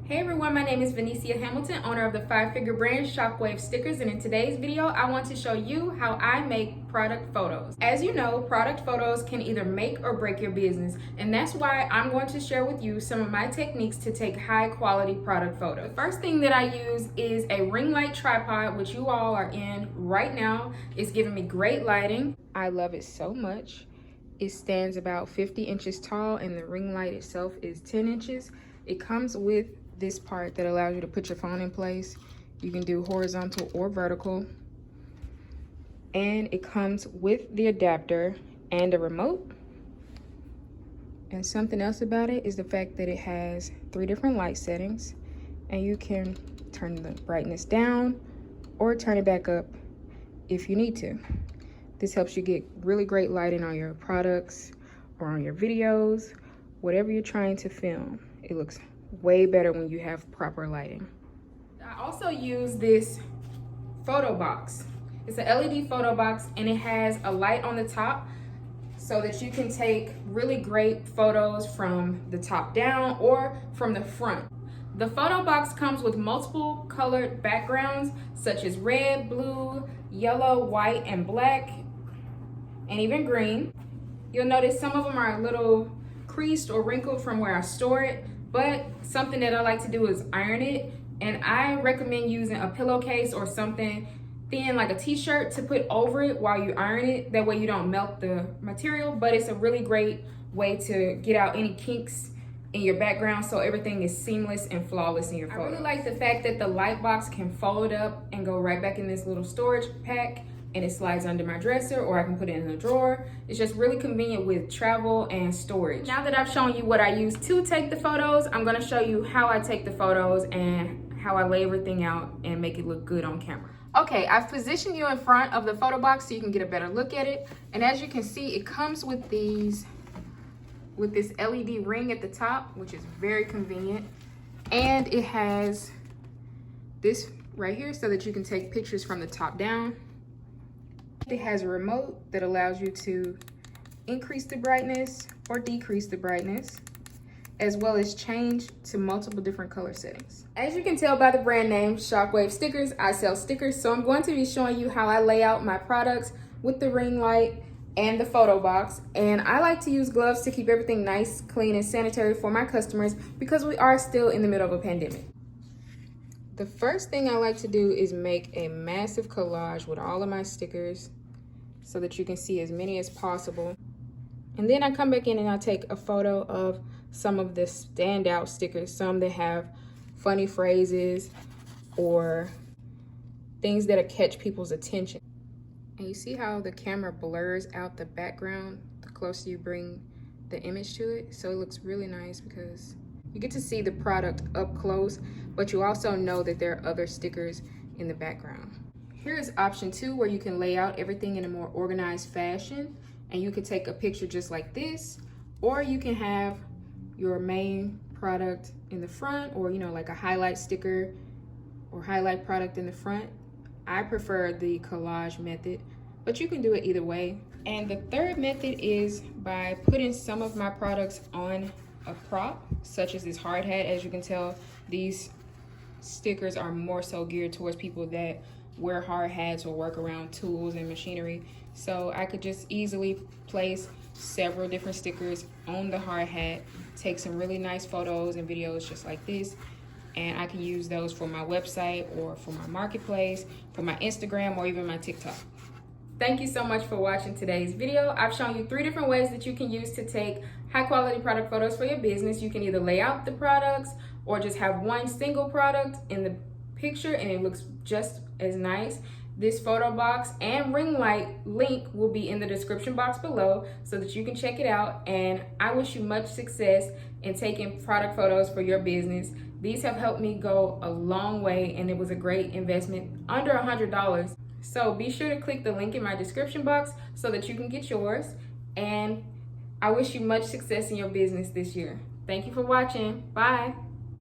Hey everyone, my name is Venicia Hamilton, owner of the 5-figure brand Shockwave Stickers, and in today's video, I want to show you how I make product photos. As you know, product photos can either make or break your business, and that's why I'm going to share with you some of my techniques to take high quality product photos. The first thing that I use is a ring light tripod, which you all are in right now. It's giving me great lighting. I love it so much. It stands about 50 inches tall, and the ring light itself is 10 inches. It comes with this part that allows you to put your phone in place. You can do horizontal or vertical. And it comes with the adapter and a remote. And something else about it is the fact that it has 3 different light settings, and you can turn the brightness down or turn it back up if you need to. This helps you get really great lighting on your products or on your videos, whatever you're trying to film. It looks way better when you have proper lighting. I also use this photo box. It's an LED photo box, and it has a light on the top so that you can take really great photos from the top down or from the front. The photo box comes with multiple colored backgrounds such as red, blue, yellow, white, and black, and even green. You'll notice some of them are a little creased or wrinkled from where I store it, but something that I like to do is iron it, and I recommend using a pillowcase or something thin like a t-shirt to put over it while you iron it. That way you don't melt the material, but it's a really great way to get out any kinks in your background so everything is seamless and flawless in your photo. I really like the fact that the light box can fold up and go right back in this little storage pack, and it slides under my dresser, or I can put it in a drawer. It's just really convenient with travel and storage. Now that I've shown you what I use to take the photos, I'm gonna show you how I take the photos and how I lay everything out and make it look good on camera. Okay, I've positioned you in front of the photo box so you can get a better look at it. And as you can see, it comes with this LED ring at the top, which is very convenient. And it has this right here so that you can take pictures from the top down. It has a remote that allows you to increase the brightness or decrease the brightness, as well as change to multiple different color settings. As you can tell by the brand name, Shockwave Stickers, I sell stickers, so I'm going to be showing you how I lay out my products with the ring light and the photo box. And I like to use gloves to keep everything nice, clean, and sanitary for my customers because we are still in the middle of a pandemic. The first thing I like to do is make a massive collage with all of my stickers so that you can see as many as possible. And then I come back in and I take a photo of some of the standout stickers, some that have funny phrases or things that catch people's attention. And you see how the camera blurs out the background the closer you bring the image to it? So it looks really nice because you get to see the product up close, but you also know that there are other stickers in the background. Here is option 2, where you can lay out everything in a more organized fashion, and you can take a picture just like this, or you can have your main product in the front, or like a highlight sticker or highlight product in the front. I prefer the collage method, but you can do it either way. And the third method is by putting some of my products on a prop, such as this hard hat. As you can tell, these stickers are more so geared towards people that wear hard hats or work around tools and machinery. So I could just easily place several different stickers on the hard hat, take some really nice photos and videos just like this, and I can use those for my website or for my marketplace, for my Instagram, or even my TikTok. Thank you so much for watching today's video. I've shown you 3 different ways that you can use to take high quality product photos for your business. You can either lay out the products or just have one single product in the picture and it looks just as nice. This photo box and ring light link will be in the description box below so that you can check it out. And I wish you much success in taking product photos for your business. These have helped me go a long way, and it was a great investment, under $100. So be sure to click the link in my description box so that you can get yours. And I wish you much success in your business this year. Thank you for watching. Bye.